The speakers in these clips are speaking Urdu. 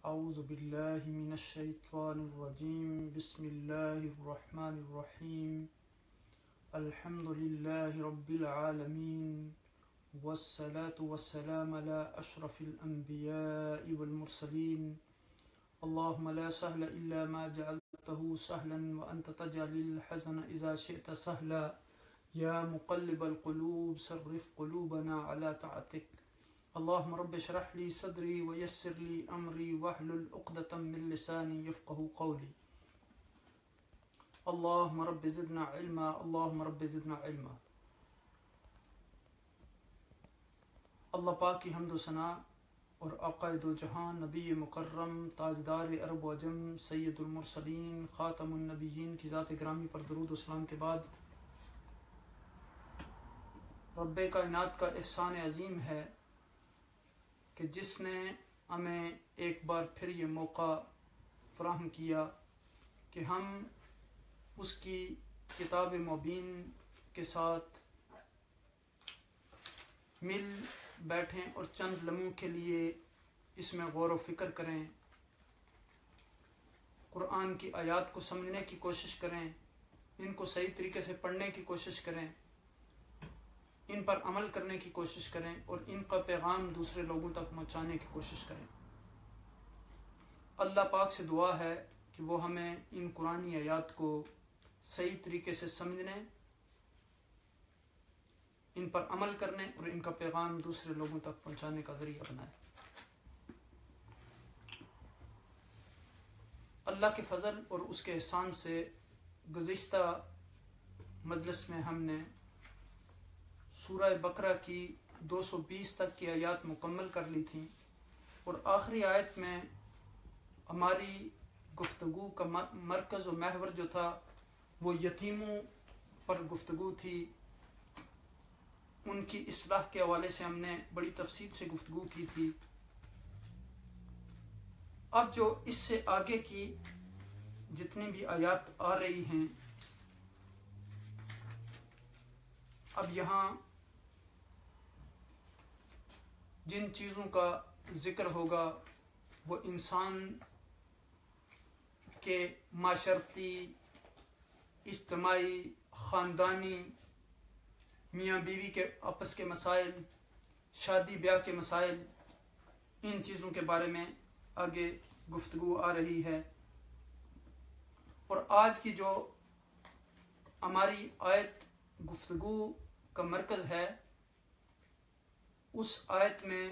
اعوذ باللہ من الشیطان الرجیم بسم اللہ الرحمن الرحیم الحمد للہ رب العالمین والصلاة والسلام علی اشرف الانبیاء والمرسلین اللہم لا سهل الا ما جعلته سهلا وانت تجعل الحزن اذا شئت سهلا یا مقلب القلوب صرف قلوبنا على طاعتک اللهم رب اشرح لي صدري ويسر لي امري واحلل عقدة من لساني يفقهوا قولي اللهم رب زدنا علما اللهم رب زدنا علما۔ اللہ پاک کی حمد و ثنا اور آقا دو جہان نبی مکرم تاجدار عرب و عجم سید المرسلین خاتم النبیین کی ذات گرامی پر درود و سلام کے بعد، رب کائنات کا احسان عظیم ہے کہ جس نے ہمیں ایک بار پھر یہ موقع فراہم کیا کہ ہم اس کی کتاب مبین کے ساتھ مل بیٹھیں اور چند لمحوں کے لیے اس میں غور و فکر کریں، قرآن کی آیات کو سمجھنے کی کوشش کریں، ان کو صحیح طریقے سے پڑھنے کی کوشش کریں، ان پر عمل کرنے کی کوشش کریں اور ان کا پیغام دوسرے لوگوں تک پہنچانے کی کوشش کریں۔ اللہ پاک سے دعا ہے کہ وہ ہمیں ان قرآنی آیات کو صحیح طریقے سے سمجھنے، ان پر عمل کرنے اور ان کا پیغام دوسرے لوگوں تک پہنچانے کا ذریعہ بنائے۔ اللہ کے فضل اور اس کے احسان سے گزشتہ مجلس میں ہم نے سورہ بقرہ کی 220 تک کی آیات مکمل کر لی تھیں، اور آخری آیت میں ہماری گفتگو کا مرکز و محور جو تھا وہ یتیموں پر گفتگو تھی۔ ان کی اصلاح کے حوالے سے ہم نے بڑی تفصیل سے گفتگو کی تھی۔ اب جو اس سے آگے کی جتنی بھی آیات آ رہی ہیں، اب یہاں جن چیزوں کا ذکر ہوگا وہ انسان کے معاشرتی، اجتماعی، خاندانی، میاں بیوی کے آپس کے مسائل، شادی بیاہ کے مسائل، ان چیزوں کے بارے میں آگے گفتگو آ رہی ہے۔ اور آج کی جو ہماری آیت گفتگو کا مرکز ہے، اس آیت میں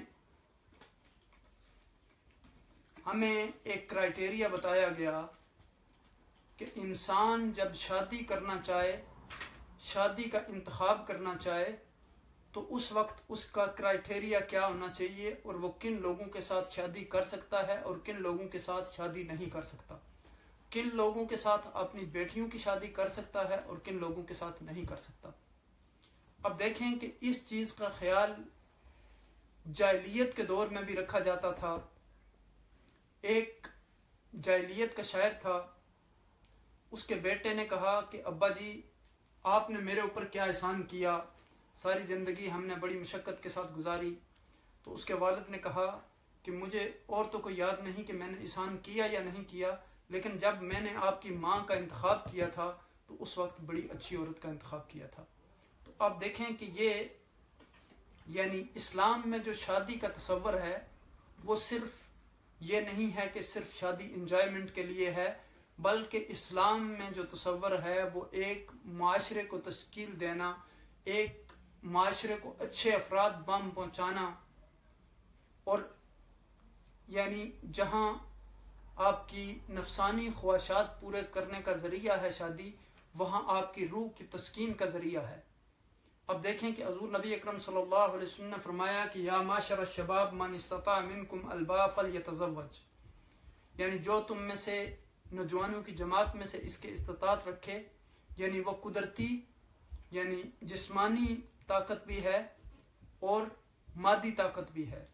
ہمیں ایک کرائٹیریا بتایا گیا کہ انسان جب شادی کرنا چاہے، شادی کا انتخاب کرنا چاہے، تو اس وقت اس کا کرائٹیریا کیا ہونا چاہیے اور وہ کن لوگوں کے ساتھ شادی کر سکتا ہے اور کن لوگوں کے ساتھ شادی نہیں کر سکتا، کن لوگوں کے ساتھ اپنی بیٹیوں کی شادی کر سکتا ہے اور کن لوگوں کے ساتھ نہیں کر سکتا۔ اب دیکھیں کہ اس چیز کا خیال جاہلیت کے دور میں بھی رکھا جاتا تھا۔ ایک جاہلیت کا شاعر تھا، اس کے بیٹے نے کہا کہ ابا جی آپ نے میرے اوپر کیا احسان کیا، ساری زندگی ہم نے بڑی مشقت کے ساتھ گزاری۔ تو اس کے والد نے کہا کہ مجھے اور تو کوئی یاد نہیں کہ میں نے احسان کیا یا نہیں کیا، لیکن جب میں نے آپ کی ماں کا انتخاب کیا تھا تو اس وقت بڑی اچھی عورت کا انتخاب کیا تھا۔ تو آپ دیکھیں کہ یہ یعنی اسلام میں جو شادی کا تصور ہے وہ صرف یہ نہیں ہے کہ صرف شادی انجوائمنٹ کے لیے ہے، بلکہ اسلام میں جو تصور ہے وہ ایک معاشرے کو تشکیل دینا، ایک معاشرے کو اچھے افراد بام پہنچانا، اور یعنی جہاں آپ کی نفسانی خواہشات پورے کرنے کا ذریعہ ہے شادی، وہاں آپ کی روح کی تسکین کا ذریعہ ہے۔ اب دیکھیں کہ حضور نبی اکرم صلی اللہ علیہ وسلم نے فرمایا کہ یا معاشر الشباب من استطاع منکم الباء فلیتزوج، یعنی جو تم میں سے نوجوانوں کی جماعت میں سے اس کے استطاعت رکھے، یعنی وہ قدرتی یعنی جسمانی طاقت بھی ہے اور مادی طاقت بھی ہے،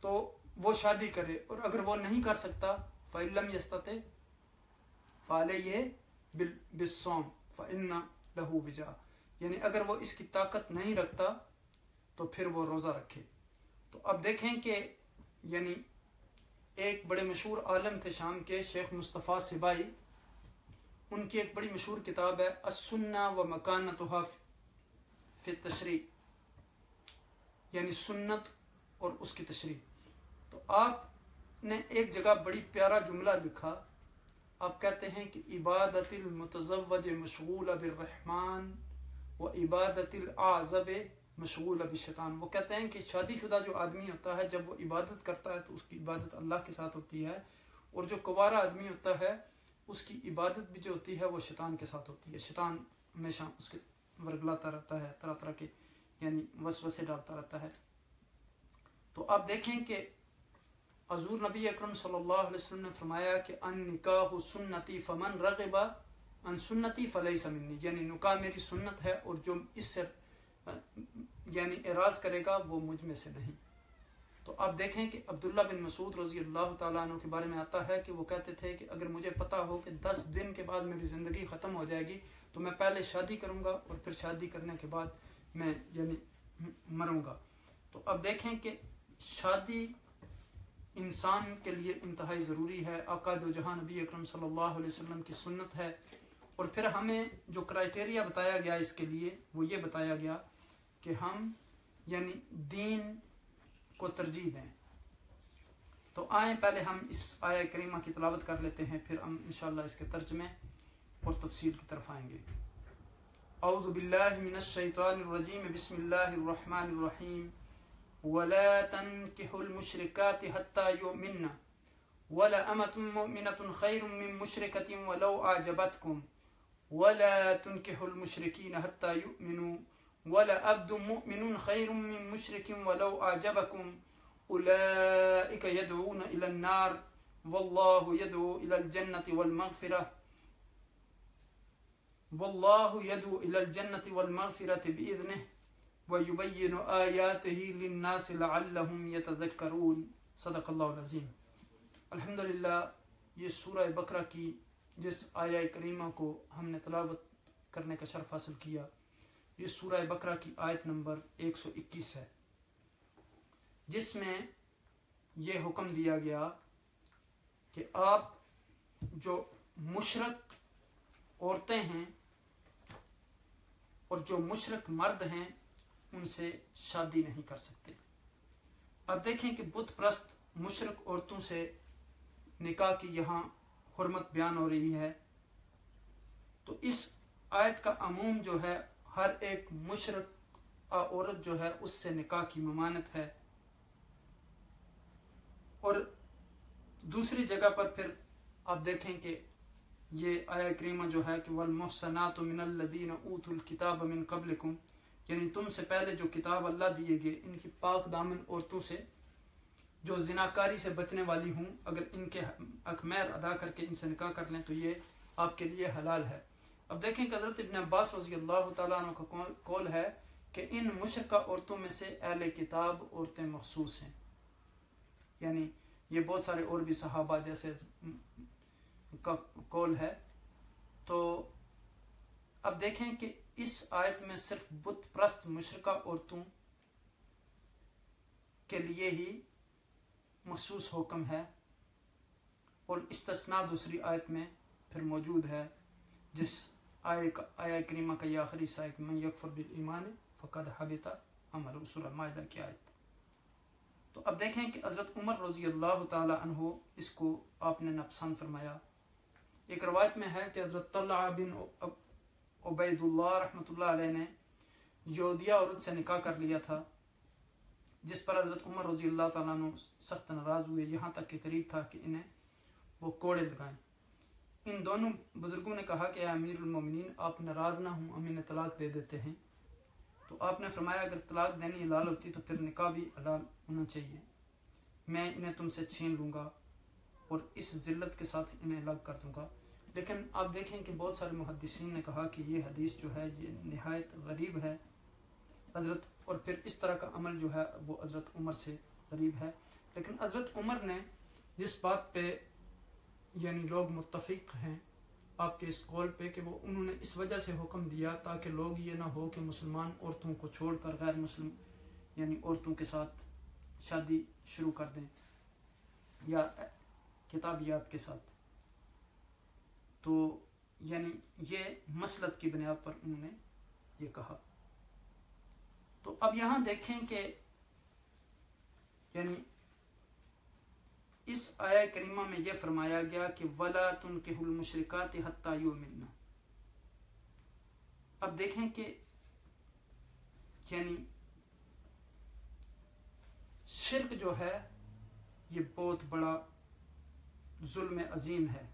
تو وہ شادی کرے، اور اگر وہ نہیں کر سکتا فَإِن لَمْ يَسْتَطِعْ فَعَلَيْهِ بِالصَّوْمِ فَإِنَّ لَهُ وِجَاءَ، یعنی اگر وہ اس کی طاقت نہیں رکھتا تو پھر وہ روزہ رکھے۔ تو اب دیکھیں کہ یعنی ایک بڑے مشہور عالم تھے شام کے، شیخ مصطفیٰ سبائی، ان کی ایک بڑی مشہور کتاب ہے السنہ و مکانتها فی التشریع، یعنی سنت اور اس کی تشریح۔ تو آپ نے ایک جگہ بڑی پیارا جملہ لکھا، آپ کہتے ہیں کہ عبادت المتزوج مشغول بالرحمن و عبادت الاعزب مشغول بالشیطان۔ وہ کہتے ہیں کہ شادی شدہ جو آدمی ہوتا ہے جب وہ عبادت کرتا ہے تو اس کی عبادت اللہ کے ساتھ ہوتی ہے، اور جو کنوارا آدمی ہوتا ہے اس کی عبادت بھی جو ہوتی ہے وہ شیطان کے ساتھ ہوتی ہے۔ شیطان ہمیشہ اس کے ورگلاتا رہتا ہے، طرح طرح کے یعنی وسوسے ڈالتا رہتا ہے۔ تو آپ دیکھیں کہ حضور نبی اکرم صلی اللہ علیہ وسلم نے فرمایا کہ ان نکاح سنتی فمن رغب ان سنتی فلیس منی، یعنی نکاح میری سنت ہے اور جو اس سے یعنی اعراض کرے گا وہ مجھ میں سے نہیں۔ تو آپ دیکھیں کہ عبداللہ بن مسعود رضی اللہ تعالیٰ عنہ کے بارے میں آتا ہے کہ وہ کہتے تھے کہ اگر مجھے پتہ ہو کہ 10 دن کے بعد میری زندگی ختم ہو جائے گی تو میں پہلے شادی کروں گا اور پھر شادی کرنے کے بعد میں یعنی مروں گا۔ تو اب دیکھیں کہ شادی انسان کے لیے انتہائی ضروری ہے، آقا دو جہاں نبی اکرم صلی اللہ علیہ وسلم کی سنت ہے۔ اور پھر ہمیں جو کرائٹیریا بتایا گیا اس کے لیے وہ یہ بتایا گیا کہ ہم یعنی دین کو ترجیح دیں۔ تو آئیں پہلے ہم اس آیہ کریمہ کی تلاوت کر لیتے ہیں، پھر ہم انشاءاللہ اس کے ترجمے اور تفسیر کی طرف آئیں گے۔ اعوذ باللہ من الشیطان الرجیم، بسم اللہ الرحمن الرحیم۔ ولا تنكحوا المشركات حتى يؤمنن ولأمة مؤمنة خير من مشركة ولو أعجبتكم ولا تنكحوا المشركين حتى يؤمنوا ولعبد مؤمن خير من مشرك ولو أعجبكم أولئك يدعون إلى النار والله يدعو إلى الجنة والمغفرة بإذنه وَيُبَيِّنُ آيَاتِهِ لِلنَّاسِ لَعَلَّهُمْ يَتَذَكَّرُونَ۔ صدق اللہ العظیم۔ الحمدللہ یہ سورہ بقرہ کی جس آیہ کریمہ کو ہم نے تلاوت کرنے کا شرف حاصل کیا، یہ سورہ بقرہ کی آیت نمبر 121 ہے، جس میں یہ حکم دیا گیا کہ آپ جو مشرک عورتیں ہیں اور جو مشرک مرد ہیں ان سے شادی نہیں کر سکتے۔ اب دیکھیں کہ بت پرست مشرک عورتوں سے نکاح کی یہاں حرمت بیان ہو رہی ہے، تو اس آیت کا عموم جو ہے ہر ایک مشرک عورت جو ہے اس سے نکاح کی ممانعت ہے۔ اور دوسری جگہ پر پھر آپ دیکھیں کہ یہ آیہ کریمہ جو ہے کہ وَالْمُحْصَنَاتُ مِنَ الَّذِينَ أُوتُوا الْكِتَابَ مِنْ قَبْلِكُمْ، یعنی تم سے پہلے جو کتاب اللہ دیے گئے ان کی پاک دامن عورتوں سے جو زناکاری سے بچنے والی ہوں، اگر ان کے حق مہر ادا کر کے ان سے نکاح کر لیں تو یہ آپ کے لیے حلال ہے۔ اب دیکھیں کہ حضرت ابن عباس رضی اللہ تعالیٰ عنہ کا قول ہے کہ ان مشرکہ عورتوں میں سے اہل کتاب عورتیں مخصوص ہیں، یعنی یہ بہت سارے اور بھی صحابہ جیسے کا قول ہے۔ تو اب دیکھیں کہ اس آیت میں صرف بت پرست مشرکہ عورتوں کے لیے ہی مخصوص حکم ہے، اور استثناء دوسری آیت میں پھر موجود ہے، جس آیہ کریمہ کا یہ آخری حصہ ہے کہ من یکفر بالایمان فقد حبط عملہ، سورہ مائدہ کی آیت۔ تو اب دیکھیں کہ حضرت عمر رضی اللہ تعالی عنہ اس کو آپ نے ناپسند فرمایا۔ ایک روایت میں ہے کہ حضرت طلحہ بن عبید اللہ رحمۃ اللہ علیہ نے یہودیہ عورت سے نکاح کر لیا تھا، جس پر حضرت عمر رضی اللہ تعالیٰ عنہ سخت ناراض ہوئے، یہاں تک کہ قریب تھا کہ انہیں وہ کوڑے لگائیں۔ ان دونوں بزرگوں نے کہا کہ اے امیر المومنین، آپ ناراض نہ ہوں، ہم انہیں طلاق دے دیتے ہیں۔ تو آپ نے فرمایا اگر طلاق دینی حلال ہوتی تو پھر نکاح بھی حلال ہونا چاہیے، میں انہیں تم سے چھین لوں گا اور اس ذلت کے ساتھ انہیں الگ کر دوں گا۔ لیکن آپ دیکھیں کہ بہت سارے محدثین نے کہا کہ یہ حدیث جو ہے یہ نہایت غریب ہے حضرت، اور پھر اس طرح کا عمل جو ہے وہ حضرت عمر سے غریب ہے۔ لیکن حضرت عمر نے جس بات پہ یعنی لوگ متفق ہیں آپ کے اس قول پہ کہ وہ انہوں نے اس وجہ سے حکم دیا تاکہ لوگ یہ نہ ہو کہ مسلمان عورتوں کو چھوڑ کر غیر مسلم یعنی عورتوں کے ساتھ شادی شروع کر دیں۔ یا کتابیات کے ساتھ. تو یعنی یہ مسلط کی بنیاد پر انہوں نے یہ کہا. تو اب یہاں دیکھیں کہ یعنی اس آیہ کریمہ میں یہ فرمایا گیا کہ وَلَا تُنْكِحُ الْمُشْرِكَاتِ حَتَّى يُؤْمِنَّ. اب دیکھیں کہ یعنی شرک جو ہے یہ بہت بڑا ظلم عظیم ہے،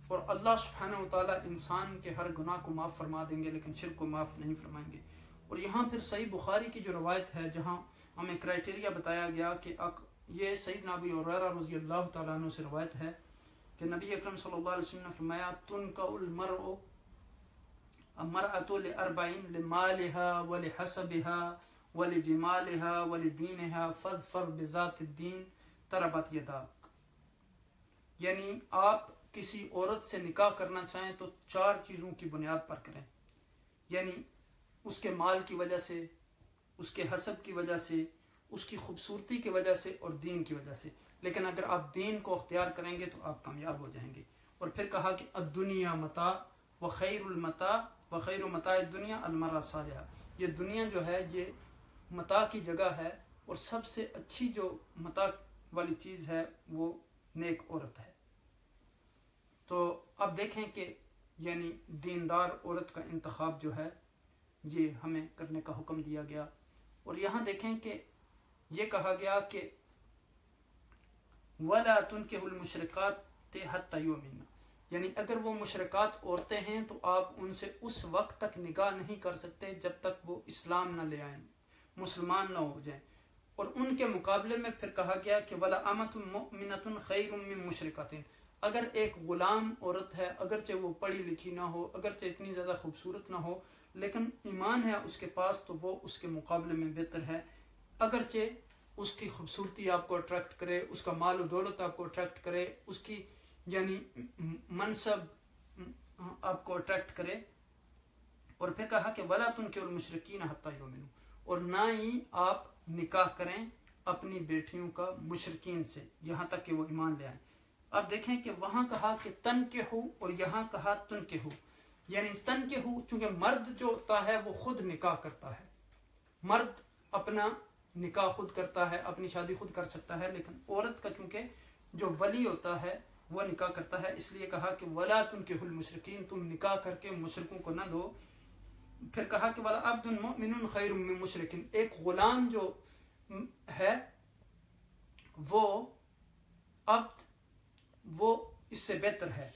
اور اللہ سبحانہ وتعالیٰ انسان کے ہر گناہ کو معاف فرما دیں گے لیکن شرک کو معاف نہیں فرمائیں گے. اور یہاں پھر صحیح بخاری کی جو روایت ہے جہاں ہمیں کرائٹیریا بتایا گیا کہ یہ سیدنا ابی ہریرہ رضی اللہ تعالیٰ عنہ سے روایت ہے کہ نبی اکرم صلی اللہ علیہ وسلم نے فرمایا تُنْكَحُ الْمَرْءُ لِأَرْبَعٍ لِمَالِهَا وَلِحَسَبِهَا وَلِجِمَالِهَا وَلِدِينِهَا فَاظْفَرْ بِذَاتِ الدِّينِ تَرْبَتْ يَدَاكَ. یعنی آپ کسی عورت سے نکاح کرنا چاہیں تو 4 چیزوں کی بنیاد پر کریں، یعنی اس کے مال کی وجہ سے، اس کے حسب کی وجہ سے، اس کی خوبصورتی کی وجہ سے اور دین کی وجہ سے. لیکن اگر آپ دین کو اختیار کریں گے تو آپ کامیاب ہو جائیں گے. اور پھر کہا کہ الدنیا متاع وخیر المتاع وخیر متاع الدنیا المرأة الصالحہ. یہ دنیا جو ہے یہ متاع کی جگہ ہے، اور سب سے اچھی جو متاع والی چیز ہے وہ نیک عورت ہے. تو اب دیکھیں کہ یعنی دیندار عورت کا انتخاب جو ہے یہ ہمیں کرنے کا حکم دیا گیا. اور یہاں دیکھیں کہ یہ کہا گیا کہ وَلَا تُنْكِحُ الْمُشْرِكَاتِ حَتَّى يُؤْمِنَّ. یعنی اگر وہ مشرکات عورتیں ہیں تو آپ ان سے اس وقت تک نکاح نہیں کر سکتے جب تک وہ اسلام نہ لے آئیں، مسلمان نہ ہو جائیں. اور ان کے مقابلے میں پھر کہا گیا کہ وَلَا أَمَةٌ مُؤْمِنَةٌ خَيْرٌ مِّن مُشْرِكَةٍ. اگر ایک غلام عورت ہے، اگرچہ وہ پڑھی لکھی نہ ہو، اگرچہ اتنی زیادہ خوبصورت نہ ہو، لیکن ایمان ہے اس کے پاس، تو وہ اس کے مقابلے میں بہتر ہے. اگرچہ اس کی خوبصورتی آپ کو اٹریکٹ کرے، اس کا مال و دولت آپ کو اٹریکٹ کرے، اس کی یعنی منصب آپ کو اٹریکٹ کرے. اور پھر کہا کہ وَلَا تُنْكِحُ الْمُشْرِكِينَ حَتَّى يُؤْمِنُوا. اور نہ ہی آپ نکاح کریں اپنی بیٹیوں کا مشرکین سے یہاں تک کہ وہ ایمان لے آئیں. اب دیکھیں کہ وہاں کہا کہ تنکحو اور یہاں کہا تنکحو. یعنی تنکحو چونکہ مرد جو ہوتا ہے وہ خود نکاح کرتا ہے، مرد اپنا نکاح خود کرتا ہے، اپنی شادی خود کر سکتا ہے، لیکن عورت کا چونکہ جو ولی ہوتا ہے وہ نکاح کرتا ہے. اس لیے کہا کہ وَلَا تُنْكِحُ الْمُشْرِكِينَ. تم نکاح کر کے مشرکوں کو نہ دو. پھر کہا کہ وَلَا عَبْدٌ مُؤْمِنٌ خَيْرٌ مِّن مُشْرِكٍ. ایک غلام جو ہے وہ عبد وہ اس سے بہتر ہے.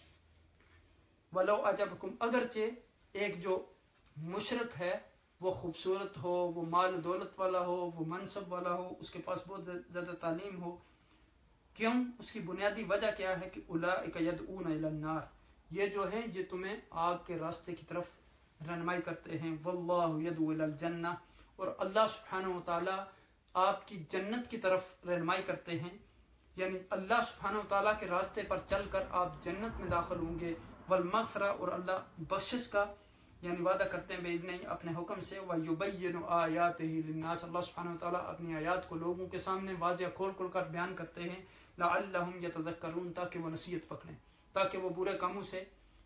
وَلَوْ أَعْجَبَكُمْ. اگرچہ ایک جو مشرک ہے وہ خوبصورت ہو، وہ مال و دولت والا ہو، وہ منصب والا ہو، اس کے پاس بہت زیادہ تعلیم ہو. کیوں؟ اس کی بنیادی وجہ کیا ہے کہ اولئک یدعون الی النار. یہ جو ہے یہ تمہیں آگ کے راستے کی طرف رہنمائی کرتے ہیں. واللہ یدعو الی الجنہ. اور اللہ سبحانہ وتعالی آپ کی جنت کی طرف رہنمائی کرتے ہیں. یعنی اللہ سبحانہ وتعالی کے راستے پر چل کر آپ جنت میں داخل ہوں گے. والمغفرہ. اور اللہ بخشش کا یعنی وعدہ کرتے ہیں باذنہ اپنے حکم سے. وَيُبَيِّنُ آیَاتِهِ لِلنَّاسِ. اللہ سبحانہ وتعالیٰ اپنی آیات کو لوگوں کے سامنے واضح کھول کھول کر بیان کرتے ہیں. لَعَلَّهُمْ يَتَذَكَّرُونَ. تاکہ وہ نصیحت پکڑیں، تاکہ وہ برے کاموں سے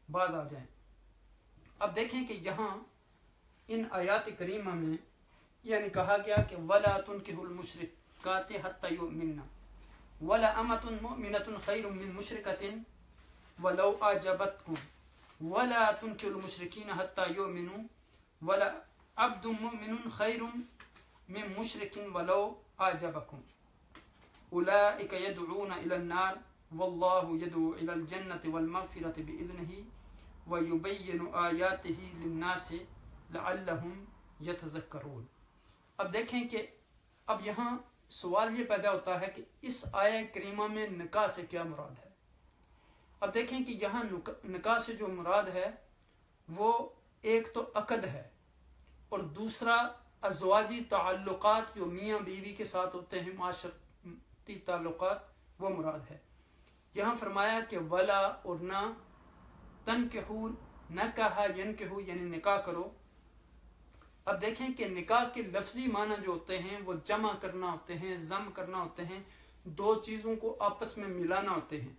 باز آ جائیں. اب دیکھیں کہ یہاں ان آیات کریمہ میں یعنی کہا گیا کہ وَلَا تُنْكِحُ الْمُشْرِكَاتِ حَتَّى يُؤْمِنَّ وَلَا أَمَةٌ مُؤْمِنَةٌ خَيْرٌ مِّن مُشْرِكَةٍ وَلَوْ أَعْجَبَتْكُمْ وَلَا تُنْكِحُ الْمُشْرِكِينَ حَتَّى يُؤْمِنُوا وَلَا عَبْدٌ مُؤْمِنٌ خَيْرٌ مِّن مُشْرِكٍ وَلَوْ أَعْجَبَكُمْ أُولَئِكَ يَدْعُونَ إِلَى النَّارِ وَاللَّهُ يَدْعُو إِلَى الْجَنَّةِ وَالْمَغْفِرَةِ بِإِذْنِهِ وَيُبَيِّنُ آيَاتِهِ لِلنَّاسِ لَعَلَّهُمْ يَتَذَكَّرُونَ. اب دیکھیں کہ اب یہاں سوال یہ پیدا ہوتا ہے کہ اس آیہ کریمہ میں نکاح سے کیا مراد ہے. اب دیکھیں کہ یہاں نکاح سے جو مراد ہے وہ ایک تو عقد ہے اور دوسرا ازواجی تعلقات جو میاں بیوی کے ساتھ ہوتے ہیں، معاشرتی تعلقات، وہ مراد ہے. یہاں فرمایا کہ ولا اور نہ، تنکحو نہ کہا ینکحو یعنی نکاح کرو. اب دیکھیں کہ نکاح کے لفظی معنی جو ہوتے ہیں وہ جمع کرنا ہوتے ہیں، ضم کرنا ہوتے ہیں. دو چیزوں کو آپس میں ملانا ہوتے ہیں،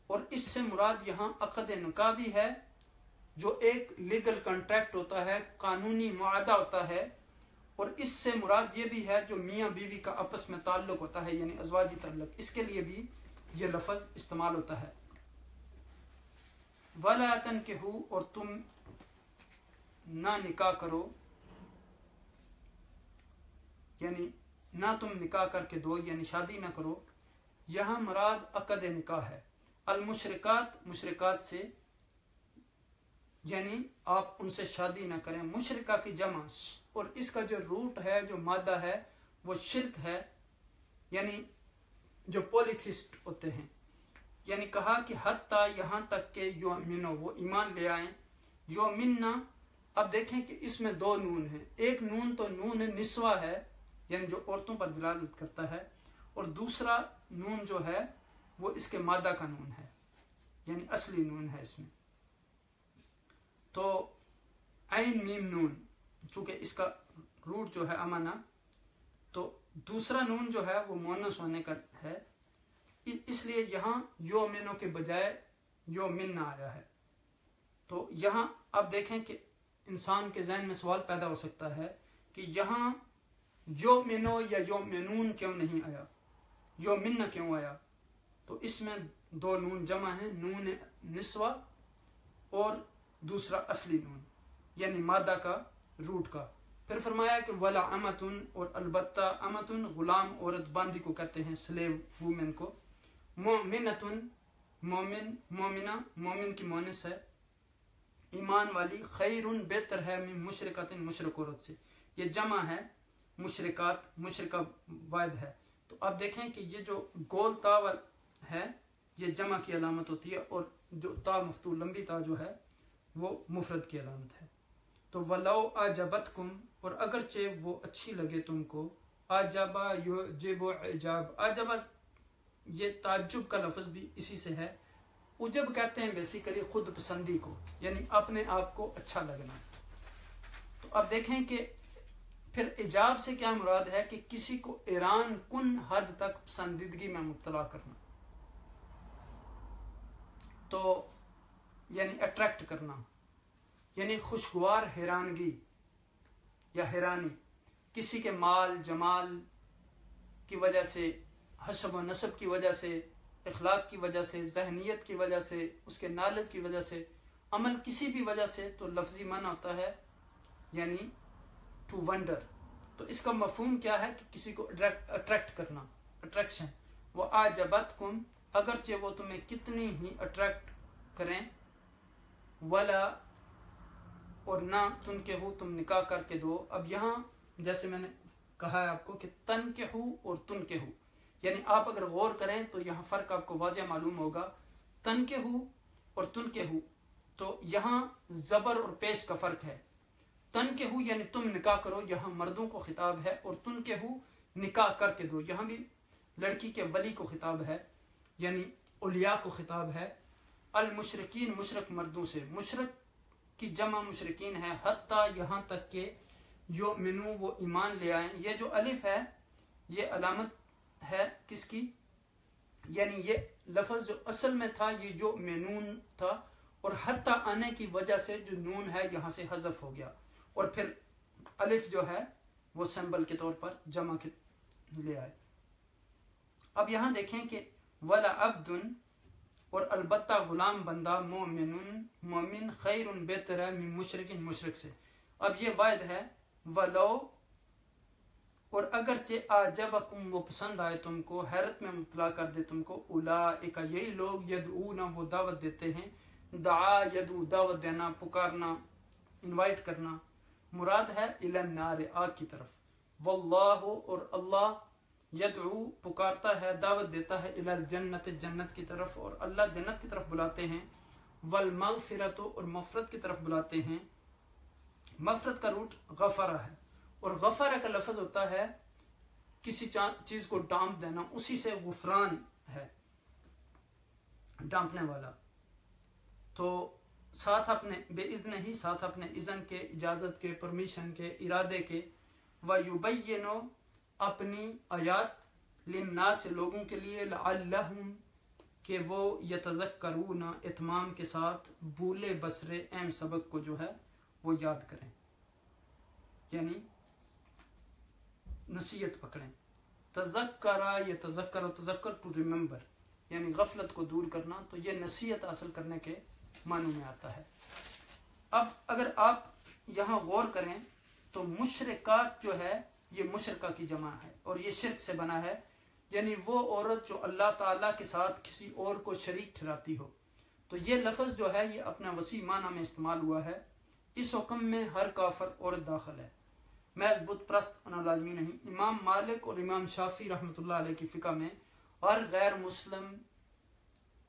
اور اس سے مراد یہاں عقد نکاح بھی ہے جو ایک لیگل کانٹریکٹ ہوتا ہے، قانونی معاہدہ ہوتا ہے، اور اس سے مراد یہ بھی ہے جو میاں بیوی کا آپس میں تعلق ہوتا ہے، یعنی ازواجی تعلق، اس کے لیے بھی یہ لفظ استعمال ہوتا ہے۔ وَلَا تَنْكِحُوا، اور تم نہ نکاح کرو، یعنی نہ تم نکاح کر کے دو، یعنی شادی نہ کرو، یہاں مراد عقد نکاح ہے۔ المشرکات، مشرکات سے یعنی آپ ان سے شادی نہ کریں، مشرکہ کی جمع، اور اس کا جو روٹ ہے، جو مادہ ہے، وہ شرک ہے، یعنی جو پولیتھسٹ ہوتے ہیں، یعنی کہا کہ حتیٰ یہاں تک کہ یؤمنو، وہ ایمان لے آئیں، یؤمننا۔ اب دیکھیں کہ اس میں دو نون ہیں، ایک نون تو نون نسوہ ہے، یعنی جو عورتوں پر دلالت کرتا ہے، اور دوسرا نون جو ہے وہ اس کے مادہ کا نون ہے، یعنی اصلی نون ہے اس میں۔ تو عین میم نون، چونکہ اس کا روٹ جو ہے امنا، تو دوسرا نون جو ہے وہ مونس ہونے کا ہے، اس لیے یہاں یومنو کے بجائے یومن آیا ہے۔ تو یہاں اب دیکھیں کہ انسان کے ذہن میں سوال پیدا ہو سکتا ہے کہ یہاں یومنو یا یومنون کیوں نہیں آیا، یومن کیوں آیا؟ تو اس میں دو نون جمع ہیں، نون نسوہ اور دوسرا اصلی نون، یعنی مادہ کا، روٹ کا۔ پھر فرمایا کہ ولا امتن، اور البتہ امتن غلام عورت، باندی کو کہتے ہیں، سلیو وومن کو، مومنتن مومن، مومنہ مومن کی مونس ہے، ایمان والی، خیرن بہتر ہے، من مشرکات، مشرک عورت سے، یہ جمع ہے، مشرکات، مشرکہ واحد ہے۔ تو اب دیکھیں کہ یہ جو گول تا ہے یہ جمع کی علامت ہوتی ہے، اور جو تا مفتوح لمبی تا جو ہے وہ مفرد کی علامت ہے۔ تو ولو اعجبتکم، اور اگرچہ وہ اچھی لگے تم کو، اعجبا یعجب اعجاب، اعجبا یہ تعجب کا لفظ بھی اسی سے ہے، عجب کہتے ہیں بیسیکلی خود پسندی کو، یعنی اپنے آپ کو اچھا لگنا۔ تو اب دیکھیں کہ پھر اعجاب سے کیا مراد ہے کہ کسی کو ایران کن حد تک پسندیدگی میں مبتلا کرنا، تو یعنی اٹریکٹ کرنا، یعنی خوشگوار حیرانگی یا حیرانی، کسی کے مال جمال کی وجہ سے، حسب و نسب کی وجہ سے، اخلاق کی وجہ سے، ذہنیت کی وجہ سے، اس کے نالج کی وجہ سے، عمل کسی بھی وجہ سے، تو لفظی معنی ہوتا ہے یعنی ٹو ونڈر۔ تو اس کا مفہوم کیا ہے کہ کسی کو اٹریکٹ کرنا، اٹریکشن۔ وہ اعجبتکم، اگرچہ وہ تمہیں کتنی ہی اٹریکٹ کریں، ولا، اور نہ تنکحو، تم نکاح کر کے دو۔ اب یہاں جیسے میں نے کہا ہے آپ کو کہ تنکحو اور تنکحو، یعنی آپ اگر غور کریں تو یہاں فرق آپ کو واضح معلوم ہوگا، تنکحو اور تنکحو، تو یہاں زبر اور پیش کا فرق ہے۔ تنکحو یعنی تم نکاح کرو، یہاں مردوں کو خطاب ہے، اور تنکحو نکاح کر کے دو، یہاں بھی لڑکی کے ولی کو خطاب ہے، یعنی اولیاء کو خطاب ہے۔ المشرکین، مشرک مردوں سے، مشرک کی جمع مشرکین ہے، حتیٰ یہاں تک کہ یؤمنو، وہ ایمان لے آئیں۔ یہ جو الف ہے یہ علامت ہے کس کی؟ یعنی یہ لفظ جو اصل میں تھا یہ یؤمنون تھا، اور حتیٰ آنے کی وجہ سے جو نون ہے یہاں سے حذف ہو گیا، اور پھر الف جو ہے وہ سمبل کے طور پر جمع کے لے آئے۔ اب یہاں دیکھیں کہ ولا عبدن، اور البتہ غلام بندہ، مومن مومن، خیر بہتر ہے، من مشرک، مشرک سے۔ اب یہ واحد ہے، ولو، اور اگرچہ اعجبکم، وہ پسند آئے تم کو، حیرت میں مبتلا کر دے تم کو، اولئک، یہی لوگ، یدعون، وہ دعوت دیتے ہیں، دعا یدعو، دعوت دینا، پکارنا، انوائٹ کرنا، مراد ہے الی النار، آگ کی طرف، واللہ، اور اللہ، یدعو، پکارتا ہے، دعوت دیتا ہے، الی الجنت، جنت کی طرف، اور اللہ جنت کی طرف بلاتے ہیں، والمغفرت، اور مغفرت کی طرف بلاتے ہیں۔ مغفرت کا روٹ غفرہ ہے، اور غفرہ کا لفظ ہوتا ہے کسی چیز کو ڈانپ دینا، اسی سے غفران ہے، ڈانپنے والا۔ تو ساتھ اپنے بے اذن ہی، ساتھ اپنے اذن کے، اجازت کے، پرمیشن کے، ارادے کے، وَيُبَيِّنُ، اپنی آیات للناس لوگوں کے لیے، لعلہم کہ وہ یتذکرون اتمام کے ساتھ بولے بسرے اہم سبق کو جو ہے وہ یاد کریں، یعنی نصیحت پکڑیں۔ تذکرہ یتذکر، تذکر ٹو ریممبر، یعنی غفلت کو دور کرنا، تو یہ نصیحت حاصل کرنے کے معنی میں آتا ہے۔ اب اگر آپ یہاں غور کریں تو مشرکات جو ہے یہ مشرکہ کی جمع ہے اور یہ شرک سے بنا ہے، یعنی وہ عورت جو اللہ تعالیٰ کے ساتھ کسی اور کو شریک ٹھہراتی ہو۔ تو یہ لفظ جو ہے یہ اپنا وسیع معنی میں استعمال ہوا ہے۔ اس حکم میں ہر کافر عورت داخل ہے، محض بت پرست ہونا لازمی نہیں۔ امام مالک اور امام شافعی رحمۃ اللہ علیہ کی فقہ میں ہر غیر مسلم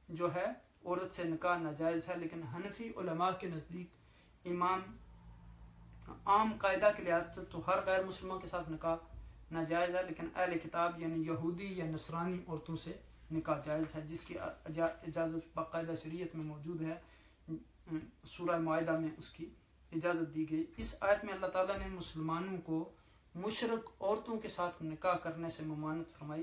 جو ہے عورت سے نکاح ناجائز ہے، لیکن حنفی علماء کے نزدیک امام عام قاعدہ کے لحاظ سے تو ہر غیر مسلموں کے ساتھ نکاح ناجائز ہے، لیکن اہل کتاب یعنی یہودی یا نصرانی عورتوں سے نکاح جائز ہے، جس کی اجازت باقاعدہ شریعت میں موجود ہے۔ سورہ معاہدہ میں اس کی اجازت دی گئی۔ اس آیت میں اللہ تعالیٰ نے مسلمانوں کو مشرک عورتوں کے ساتھ نکاح کرنے سے ممانعت فرمائی۔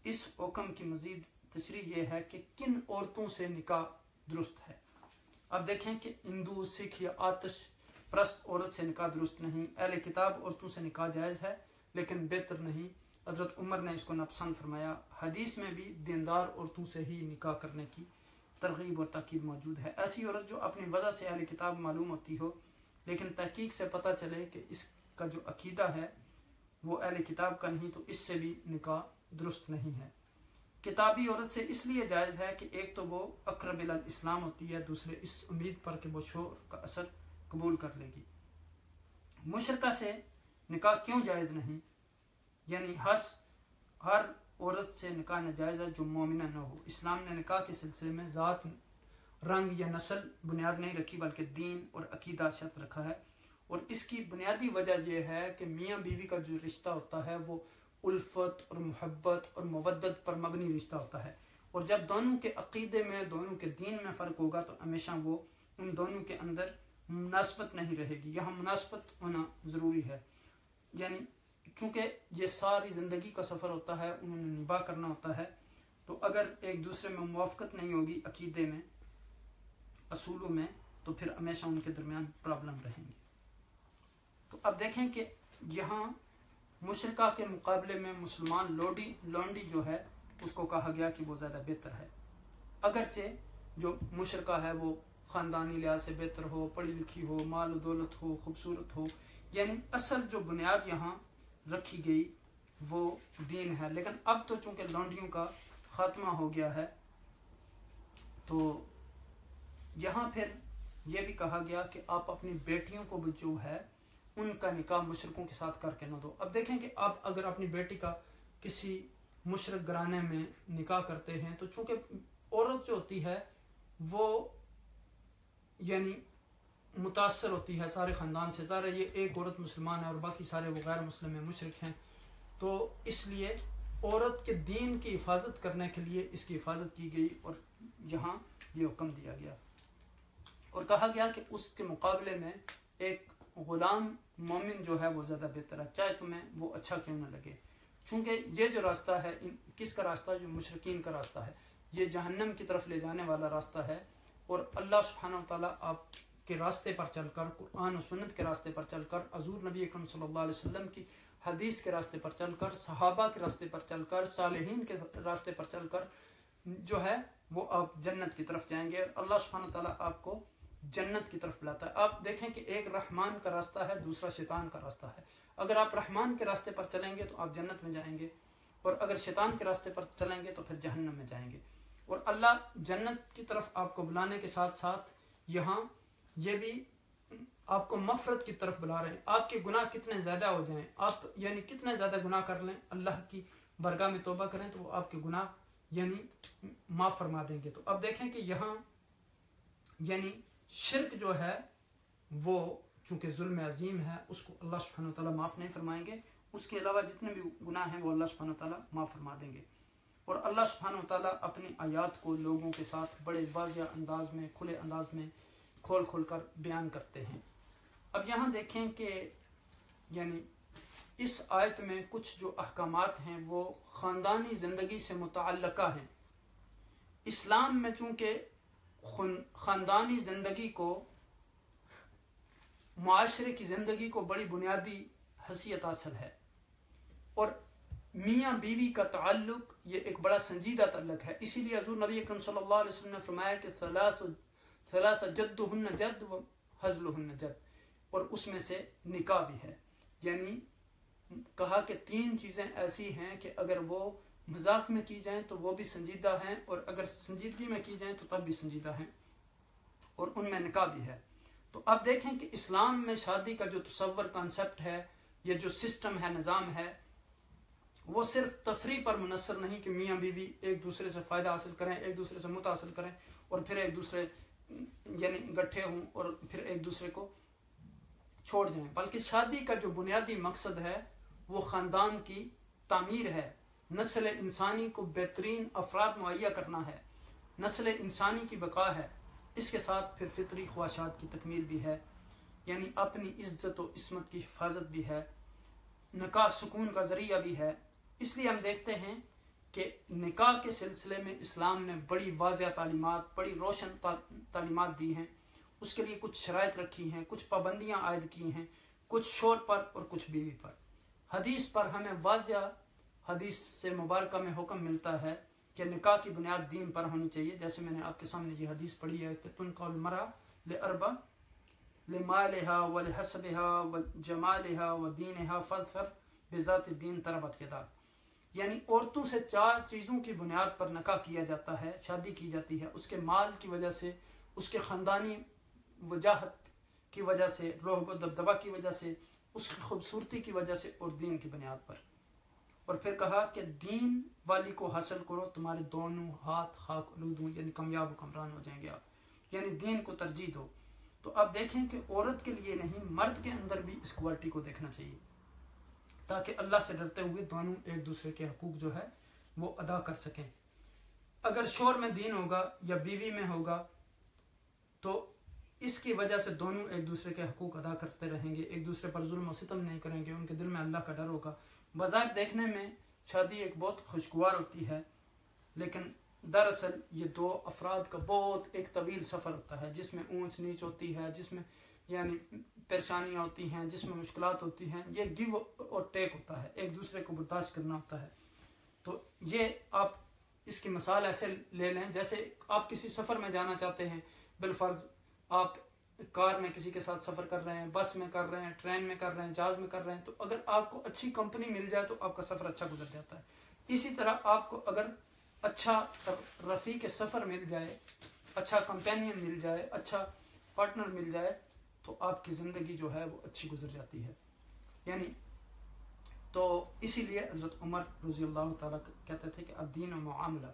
اس حکم کی مزید تشریح یہ ہے کہ کن عورتوں سے نکاح درست ہے۔ اب دیکھیں کہ ہندو، سکھ یا آتش پرست عورت سے نکاح درست نہیں۔ اہل کتاب عورتوں سے نکاح جائز ہے لیکن بہتر نہیں۔ حضرت عمر نے اس کو ناپسند فرمایا۔ حدیث میں بھی دیندار عورتوں سے ہی نکاح کرنے کی ترغیب اور تاکید موجود ہے۔ ایسی عورت جو اپنی وجہ سے اہل کتاب معلوم ہوتی ہو لیکن تحقیق سے پتہ چلے کہ اس کا جو عقیدہ ہے وہ اہل کتاب کا نہیں، تو اس سے بھی نکاح درست نہیں ہے۔ کتابی عورت سے اس لیے جائز ہے کہ ایک تو وہ اقرب الی الاسلام ہوتی ہے، دوسرے اس امید پر کہ وہ شوہر کا اثر قبول کر لے گی۔ مشرکہ سے نکاح کیوں جائز نہیں؟ یعنی ہر عورت سے نکاح ناجائز ہے جو مومنہ نہ ہو۔ اسلام نے نکاح کے سلسلے میں ذات، رنگ یا نسل بنیاد نہیں رکھی بلکہ دین اور عقیدہ شرط رکھا ہے، اور اس کی بنیادی وجہ یہ ہے کہ میاں بیوی کا جو رشتہ ہوتا ہے وہ الفت اور محبت اور مودت پر مبنی رشتہ ہوتا ہے، اور جب دونوں کے عقیدے میں، دونوں کے دین میں فرق ہوگا تو ہمیشہ وہ ان دونوں کے اندر مناسبت نہیں رہے گی۔ یہاں مناسبت ہونا ضروری ہے، یعنی چونکہ یہ ساری زندگی کا سفر ہوتا ہے، انہوں نے نباہ کرنا ہوتا ہے، تو اگر ایک دوسرے میں موافقت نہیں ہوگی عقیدے میں، اصولوں میں، تو پھر ہمیشہ ان کے درمیان پرابلم رہیں گے۔ تو اب دیکھیں کہ یہاں مشرکہ کے مقابلے میں مسلمان لونڈی جو ہے اس کو کہا گیا کہ وہ زیادہ بہتر ہے، اگرچہ جو مشرکہ ہے وہ خاندانی لحاظ سے بہتر ہو، پڑھی لکھی ہو، مال و دولت ہو، خوبصورت ہو، یعنی اصل جو بنیاد یہاں رکھی گئی وہ دین ہے۔ لیکن اب تو چونکہ لونڈیوں کا خاتمہ ہو گیا ہے تو یہاں پھر یہ بھی کہا گیا کہ آپ اپنی بیٹیوں کو بھی جو ہے ان کا نکاح مشرکوں کے ساتھ کر کے نہ دو۔ اب دیکھیں کہ آپ اگر اپنی بیٹی کا کسی مشرک گھرانے میں نکاح کرتے ہیں تو چونکہ عورت جو ہوتی ہے وہ یعنی متاثر ہوتی ہے سارے خاندان سے، ظاہر یہ ایک عورت مسلمان ہے اور باقی سارے وہ غیر مسلم ہیں، مشرک ہیں، تو اس لیے عورت کے دین کی حفاظت کرنے کے لیے اس کی حفاظت کی گئی اور یہاں یہ حکم دیا گیا اور کہا گیا کہ اس کے مقابلے میں ایک غلام مومن جو ہے وہ زیادہ بہتر ہے، چاہے تمہیں وہ اچھا کیوں نہ لگے، چونکہ یہ جو راستہ ہے کس کا راستہ ہے؟ جو مشرکین کا راستہ ہے، یہ جہنم کی طرف لے جانے والا راستہ ہے، اور اللہ سبحانہ و تعالیٰ آپ کے راستے پر چل کر، قرآن و سنت کے راستے پر چل کر، حضور نبی اکرم صلی اللہ علیہ وسلم کی حدیث کے راستے پر چل کر، صحابہ کے راستے پر چل کر، صالحین کے راستے پر چل کر جو ہے وہ آپ جنت کی طرف جائیں گے، اور اللہ سبحانہ و تعالیٰ آپ کو جنت کی طرف بلاتا ہے۔ آپ دیکھیں کہ ایک رحمان کا راستہ ہے، دوسرا شیطان کا راستہ ہے۔ اگر آپ رحمان کے راستے پر چلیں گے تو آپ جنت میں جائیں گے، اور اگر شیطان کے راستے پر چلیں گے تو پھر جہنم میں جائیں گے۔ اور اللہ جنت کی طرف آپ کو بلانے کے ساتھ ساتھ یہاں یہ بھی آپ کو مغفرت کی طرف بلا رہے ہیں۔ آپ کے گناہ کتنے زیادہ ہو جائیں، آپ یعنی کتنے زیادہ گناہ کر لیں، اللہ کی بارگاہ میں توبہ کریں تو وہ آپ کے گناہ یعنی معاف فرما دیں گے۔ تو اب دیکھیں کہ یہاں یعنی شرک جو ہے وہ چونکہ ظلم عظیم ہے، اس کو اللہ سبحانہ و تعالیٰ معاف نہیں فرمائیں گے، اس کے علاوہ جتنے بھی گناہ ہیں وہ اللہ سبحانہ و تعالیٰ معاف فرما دیں گے۔ اور اللہ سبحانہ و تعالیٰ اپنی آیات کو لوگوں کے ساتھ بڑے واضح انداز میں، کھلے انداز میں کھول کھول کر بیان کرتے ہیں۔ اب یہاں دیکھیں کہ یعنی اس آیت میں کچھ جو احکامات ہیں وہ خاندانی زندگی سے متعلقہ ہیں۔ اسلام میں چونکہ خاندانی زندگی کو معاشرے کی زندگی کو بڑی بنیادی حیثیت حاصل ہے، اور میاں بیوی کا تعلق یہ ایک بڑا سنجیدہ تعلق ہے۔ اسی لیے حضور نبی اکرم صلی اللہ علیہ وسلم نے فرمایا کہ ثلاث جدہن جد و ہزلہن جد، اور اس میں سے نکاح بھی ہے، یعنی کہا کہ 3 چیزیں ایسی ہیں کہ اگر وہ مذاق میں کی جائیں تو وہ بھی سنجیدہ ہیں، اور اگر سنجیدگی میں کی جائیں تو تب بھی سنجیدہ ہیں، اور ان میں نکاح بھی ہے۔ تو اب دیکھیں کہ اسلام میں شادی کا جو تصور کانسیپٹ ہے، یہ جو سسٹم ہے، نظام ہے، وہ صرف تفریح پر منحصر نہیں کہ میاں بیوی ایک دوسرے سے فائدہ حاصل کریں، ایک دوسرے سے متع حاصل کریں، اور پھر ایک دوسرے یعنی گٹھے ہوں اور پھر ایک دوسرے کو چھوڑ جائیں، بلکہ شادی کا جو بنیادی مقصد ہے وہ خاندان کی تعمیر ہے، نسل انسانی کو بہترین افراد مہیا کرنا ہے، نسل انسانی کی بقا ہے، اس کے ساتھ پھر فطری خواہشات کی تکمیل بھی ہے، یعنی اپنی عزت و عصمت کی حفاظت بھی ہے، نکاح سکون کا ذریعہ بھی ہے۔ اس لیے ہم دیکھتے ہیں کہ نکاح کے سلسلے میں اسلام نے بڑی واضح تعلیمات، بڑی روشن تعلیمات دی ہیں، اس کے لیے کچھ شرائط رکھی ہیں، کچھ پابندیاں عائد کی ہیں، کچھ شوہر پر اور کچھ بیوی پر۔ حدیث پر ہمیں واضح حدیث سے مبارکہ میں حکم ملتا ہے کہ نکاح کی بنیاد دین پر ہونی چاہیے، جیسے میں نے آپ کے سامنے یہ حدیث پڑھی ہے کہ تنکح المرأة لأربع لمالها ولحسبها وجمالها ودینها فاظفر بذات الدین تربت یداک، یعنی عورتوں سے 4 چیزوں کی بنیاد پر نکاح کیا جاتا ہے، شادی کی جاتی ہے، اس کے مال کی وجہ سے، اس کے خاندانی وجاہت کی وجہ سے، رعب و دبدبہ کی وجہ سے، اس کی خوبصورتی کی وجہ سے، اور دین کی بنیاد پر۔ اور پھر کہا کہ دین والی کو حاصل کرو، تمہارے دونوں ہاتھ خاک آلود ہوں، یعنی کامیاب و کمران ہو جائیں گے آپ، یعنی دین کو ترجیح دو۔ تو اب دیکھیں کہ عورت کے لیے نہیں، مرد کے اندر بھی اس کوالٹی کو دیکھنا چاہیے، تاکہ اللہ سے ڈرتے ہوئے دونوں ایک دوسرے کے حقوق جو ہے وہ ادا کر سکیں۔ اگر شوہر میں دین ہوگا یا بیوی میں ہوگا تو اس کی وجہ سے دونوں ایک دوسرے کے حقوق ادا کرتے رہیں گے، ایک دوسرے پر ظلم و ستم نہیں کریں گے، ان کے دل میں اللہ کا ڈر ہوگا۔ بظاہر دیکھنے میں شادی ایک بہت خوشگوار ہوتی ہے، لیکن دراصل یہ 2 افراد کا بہت ایک طویل سفر ہوتا ہے، جس میں اونچ نیچ ہوتی ہے، جس میں یعنی پریشانیاں ہوتی ہیں، جس میں مشکلات ہوتی ہیں، یہ گیو اور ٹیک ہوتا ہے، ایک دوسرے کو برداشت کرنا ہوتا ہے۔ تو یہ آپ اس کی مثال ایسے لے لیں جیسے آپ کسی سفر میں جانا چاہتے ہیں، بالفرض آپ کار میں کسی کے ساتھ سفر کر رہے ہیں، بس میں کر رہے ہیں، ٹرین میں کر رہے ہیں، جہاز میں کر رہے ہیں، تو اگر آپ کو اچھی کمپنی مل جائے تو آپ کا سفر اچھا گزر جاتا ہے۔ اسی طرح آپ کو اگر اچھا رفیق سفر مل جائے، اچھا کمپینین مل جائے، اچھا پارٹنر مل جائے، تو آپ کی زندگی جو ہے وہ اچھی گزر جاتی ہے۔ یعنی تو اسی لیے حضرت عمر رضی اللہ تعالیٰ کہتے تھے کہ الدین و معاملہ،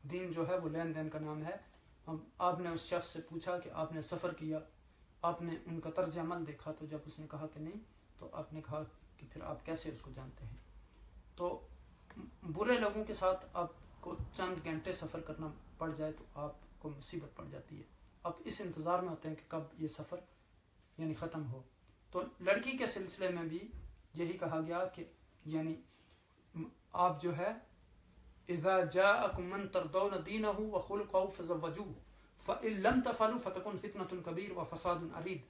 دین جو ہے وہ لین دین کا نام ہے۔ آپ نے اس شخص سے پوچھا کہ آپ نے سفر کیا، آپ نے ان کا طرز عمل دیکھا، تو جب اس نے کہا کہ نہیں، تو آپ نے کہا کہ پھر آپ کیسے اس کو جانتے ہیں؟ تو برے لوگوں کے ساتھ آپ کو چند گھنٹے سفر کرنا پڑ جائے تو آپ کو مصیبت پڑ جاتی ہے، آپ اس انتظار میں ہوتے ہیں کہ کب یہ سفر یعنی ختم ہو۔ تو لڑکی کے سلسلے میں بھی یہی کہا گیا کہ یعنی آپ جو ہے اذا جاءکم من ترضون دینہ وخلقہ فزوجوہ فإن لم تفعلوا فتکن فتنة کبیر وفساد عرید،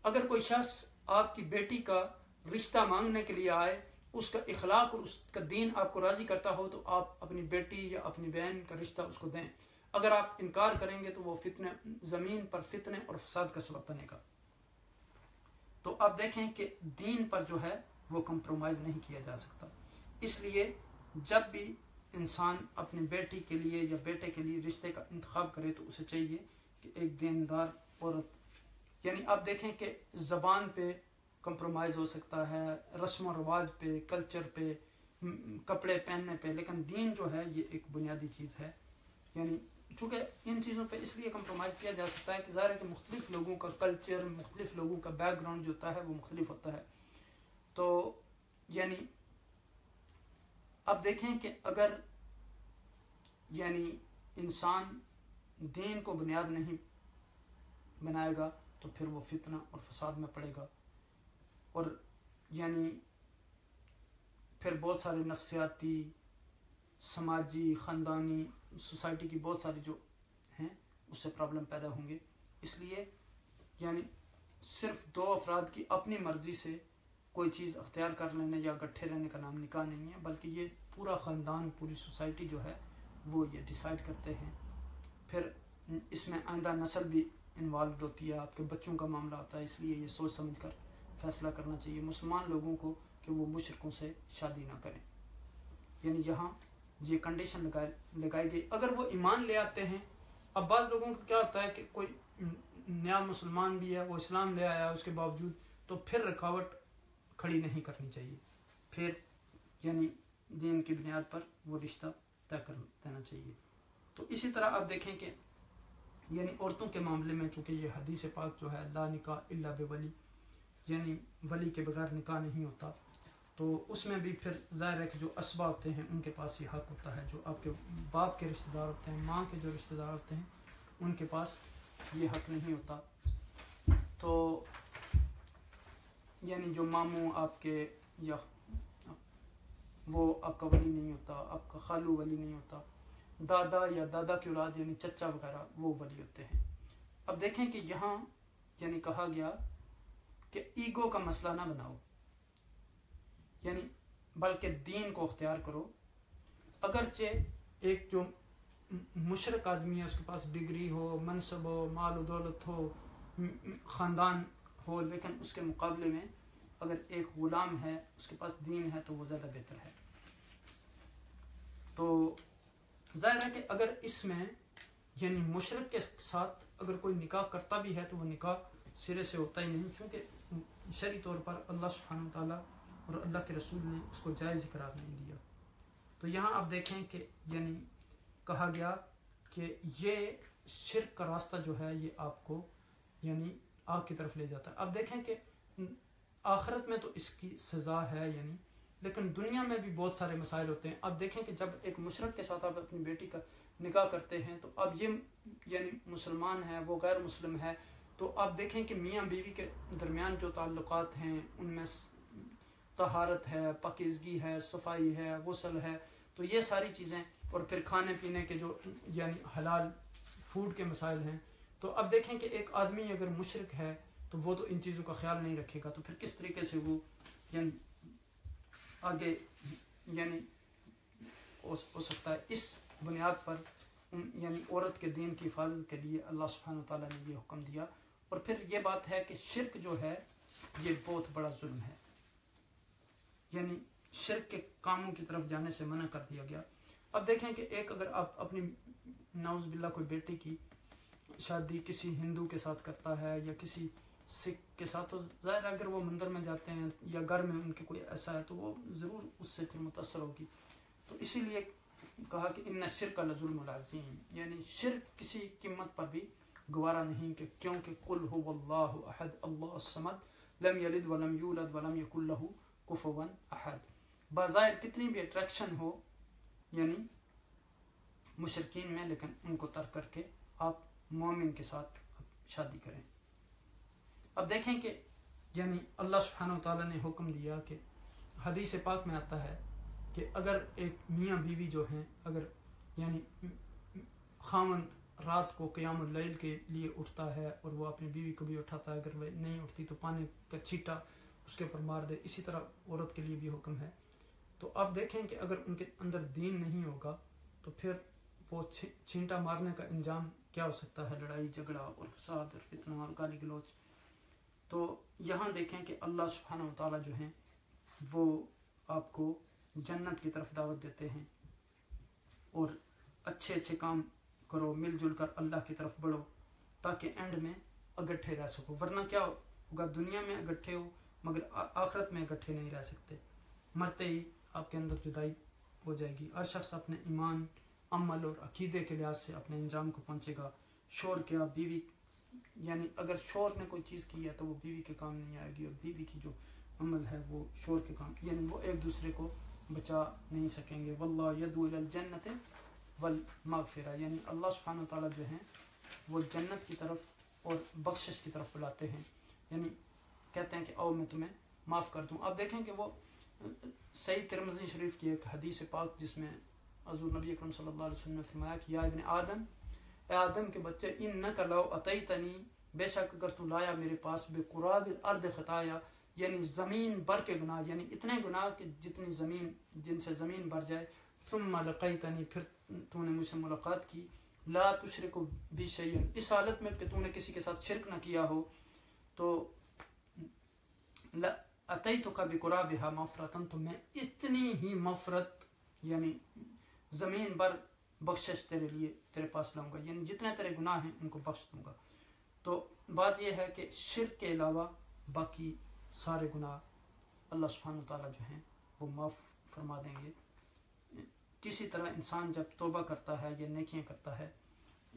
اگر کوئی شخص آپ کی بیٹی کا رشتہ مانگنے کے لیے آئے، اس کا اخلاق اور اس کا دین آپ کو راضی کرتا ہو تو آپ اپنی بیٹی یا اپنی بہن کا رشتہ اس کو دیں، اگر آپ انکار کریں گے تو وہ فتنے زمین پر فتنے اور فساد کا سبب بنے گا۔ تو آپ دیکھیں کہ دین پر جو ہے وہ کمپرومائز نہیں کیا جا سکتا۔ اس لیے جب بھی انسان اپنی بیٹی کے لیے یا بیٹے کے لیے رشتے کا انتخاب کرے تو اسے چاہیے کہ ایک دیندار عورت، یعنی آپ دیکھیں کہ زبان پہ کمپرومائز ہو سکتا ہے، رسم و رواج پہ، کلچر پہ، کپڑے پہننے پہ، لیکن دین جو ہے یہ ایک بنیادی چیز ہے۔ یعنی چونکہ ان چیزوں پہ اس لیے کمپرومائز کیا جا سکتا ہے کہ ظاہر ہے کہ مختلف لوگوں کا کلچر، مختلف لوگوں کا بیک گراؤنڈ جو ہوتا ہے وہ مختلف ہوتا ہے۔ تو یعنی اب دیکھیں کہ اگر یعنی انسان دین کو بنیاد نہیں بنائے گا تو پھر وہ فتنہ اور فساد میں پڑے گا، اور یعنی پھر بہت سارے نفسیاتی، سماجی، خاندانی، سوسائٹی کی بہت ساری جو ہیں اس سے پرابلم پیدا ہوں گے. اس لیے یعنی صرف 2 افراد کی اپنی مرضی سے کوئی چیز اختیار کر لینے یا اکٹھے رہنے کا نام نکاح نہیں ہے، بلکہ یہ پورا خاندان، پوری سوسائٹی جو ہے وہ یہ ڈیسائیڈ کرتے ہیں. پھر اس میں آئندہ نسل بھی انوالوڈ ہوتی ہے، آپ کے بچوں کا معاملہ ہوتا ہے. اس لیے یہ سوچ سمجھ کر فیصلہ کرنا چاہیے مسلمان لوگوں کو کہ وہ مشرکوں سے شادی نہ کریں. یعنی یہاں یہ کنڈیشن لگائی گئی. اگر وہ ایمان لے آتے ہیں، اب بعض لوگوں کو کیا ہوتا ہے کہ کوئی نیا مسلمان بھی ہے، وہ اسلام لے آیا اس کے باوجود، تو پھر رکاوٹ کھڑی نہیں کرنی چاہیے، پھر یعنی دین کی بنیاد پر وہ رشتہ طے کر دینا چاہیے. تو اسی طرح آپ دیکھیں کہ یعنی عورتوں کے معاملے میں چونکہ یہ حدیث پاک جو ہے لا نکاح الا بولی، یعنی ولی کے بغیر نکاح نہیں ہوتا، تو اس میں بھی پھر ظاہر ہے کہ جو اسبا ہوتے ہیں ان کے پاس یہ حق ہوتا ہے. جو آپ کے باپ کے رشتہ دار ہوتے ہیں، ماں کے جو رشتہ دار ہوتے ہیں، ان کے پاس یہ حق نہیں ہوتا. تو یعنی جو ماموں آپ کے، یا وہ آپ کا ولی نہیں ہوتا، آپ کا خالو ولی نہیں ہوتا. دادا یا دادا کی اولاد یعنی چچا وغیرہ وہ ولی ہوتے ہیں. اب دیکھیں کہ یہاں یعنی کہا گیا کہ ایگو کا مسئلہ نہ بناؤ، یعنی بلکہ دین کو اختیار کرو. اگرچہ ایک جو مشرک آدمی ہے اس کے پاس ڈگری ہو، منصب ہو، مال و دولت ہو، خاندان ہو، لیکن اس کے مقابلے میں اگر ایک غلام ہے اس کے پاس دین ہے تو وہ زیادہ بہتر ہے. تو ظاہر ہے کہ اگر اس میں یعنی مشرک کے ساتھ اگر کوئی نکاح کرتا بھی ہے تو وہ نکاح سرے سے ہوتا ہی نہیں، چونکہ شرعی طور پر اللہ سبحانہ وتعالیٰ اور اللہ کے رسول نے اس کو جائز قرار نہیں دیا. تو یہاں آپ دیکھیں کہ یعنی کہا گیا کہ یہ شرک کا راستہ جو ہے یہ آپ کو یعنی آگ کی طرف لے جاتا ہے. اب دیکھیں کہ آخرت میں تو اس کی سزا ہے یعنی، لیکن دنیا میں بھی بہت سارے مسائل ہوتے ہیں. اب دیکھیں کہ جب ایک مشرک کے ساتھ آپ اپنی بیٹی کا نکاح کرتے ہیں تو اب یہ یعنی مسلمان ہے، وہ غیر مسلم ہے، تو آپ دیکھیں کہ میاں بیوی کے درمیان جو تعلقات ہیں ان میں طہارت ہے، پاکیزگی ہے، صفائی ہے، غسل ہے، تو یہ ساری چیزیں، اور پھر کھانے پینے کے جو یعنی حلال فوڈ کے مسائل ہیں. تو اب دیکھیں کہ ایک آدمی اگر مشرک ہے تو وہ تو ان چیزوں کا خیال نہیں رکھے گا، تو پھر کس طریقے سے وہ یعنی آگے یعنی ہو سکتا ہے. اس بنیاد پر یعنی عورت کے دین کی حفاظت کے لیے اللہ سبحانہ وتعالیٰ نے یہ حکم دیا. اور پھر یہ بات ہے کہ شرک جو ہے یہ بہت بڑا ظلم ہے، یعنی شرک کے کاموں کی طرف جانے سے منع کر دیا گیا. اب دیکھیں کہ ایک اگر آپ اپنی نعوذ باللہ کوئی بیٹی کی شادی کسی ہندو کے ساتھ کرتا ہے یا کسی سکھ کے ساتھ، تو ظاہر ہے اگر وہ مندر میں جاتے ہیں یا گھر میں ان کے کوئی ایسا ہے تو وہ ضرور اس سے پھر متاثر ہوگی. تو اسی لیے کہا کہ ان الشرک لظلم العظیم، یعنی شرک کسی قیمت پر بھی گوارا نہیں، کہ کیونکہ قل هو اللہ احد اللہ الصمد لم یلد ولم یولد ولم یکن له کفوا احد. بظاہر کتنی بھی اٹریکشن ہو یعنی مشرکین میں، لیکن ان کو ترک کر کے آپ مومن کے ساتھ شادی کریں. اب دیکھیں کہ یعنی اللہ سبحانہ وتعالیٰ نے حکم دیا کہ حدیث پاک میں آتا ہے کہ اگر ایک میاں بیوی جو ہیں، اگر یعنی خاوند رات کو قیام اللیل کے لیے اٹھتا ہے اور وہ اپنی بیوی کو بھی اٹھاتا ہے، اگر وہ نہیں اٹھتی تو پانی کا چھیٹا اس کے اوپر مار دے. اسی طرح عورت کے لیے بھی حکم ہے. تو آپ دیکھیں کہ اگر ان کے اندر دین نہیں ہوگا تو پھر وہ چھینٹا مارنے کا انجام کیا ہو سکتا ہے، لڑائی جھگڑا اور فساد اور فتنہ اور گالی گلوچ. تو یہاں دیکھیں کہ اللہ سبحانہ وتعالیٰ جو ہیں وہ آپ کو جنت کی طرف دعوت دیتے ہیں، اور اچھے اچھے کام کرو، مل جل کر اللہ کی طرف بڑھو تاکہ اینڈ میں اکٹھے رہ سکو. ورنہ کیا ہوگا، دنیا میں اکٹھے ہو مگر آخرت میں اکٹھے نہیں رہ سکتے. مرتے ہی آپ کے اندر جدائی ہو جائے گی. ہر شخص اپنے ایمان، عمل اور عقیدے کے لحاظ سے اپنے انجام کو پہنچے گا. شور کیا، بیوی یعنی اگر شور نے کوئی چیز کی ہے تو وہ بیوی کے کام نہیں آئے گی، اور بیوی کی جو عمل ہے وہ شور کے کام، یعنی وہ ایک دوسرے کو بچا نہیں سکیں گے. واللہ یدعو الی الجنت والمغفرہ، یعنی اللہ سبحانہ وتعالیٰ جو ہیں وہ جنت کی طرف اور بخشش کی طرف بلاتے ہیں، یعنی کہتے ہیں کہ آؤ میں تمہیں معاف کر دوں. اب دیکھیں کہ وہ صحیح ترمذی شریف کی ایک حدیث پاک جس میں حضور نبی اکرم صلی اللہ علیہ وسلم نے فرمایا کہ یا ابن آدم، اے آدم کے بچے، انک لو اتیتنی، بے شک اگر تو لایا میرے پاس بقراب الارض خطایا، یعنی زمین بھر کے گناہ، یعنی اتنے گناہ کہ جتنی زمین، جن سے زمین بھر جائے، ثم لقیتنی، پھر تو نے مجھ سے ملاقات کی، لا تشرک بی شیئا، اس حالت میں کہ تو نے کسی کے ساتھ شرک نہ کیا ہو، تو اتیتک بقرابها مغفرۃ، تو میں اتنی ہی مغفرت یعنی زمین بھر بخشش تیرے لیے تیرے پاس لاؤں گا، یعنی جتنے تیرے گناہ ہیں ان کو بخش دوں گا۔ تو بات یہ ہے کہ شرک کے علاوہ باقی سارے گناہ اللہ سبحانہ تعالیٰ جو ہیں وہ معاف فرما دیں گے۔ کسی طرح انسان جب توبہ کرتا ہے یا نیکیاں کرتا ہے،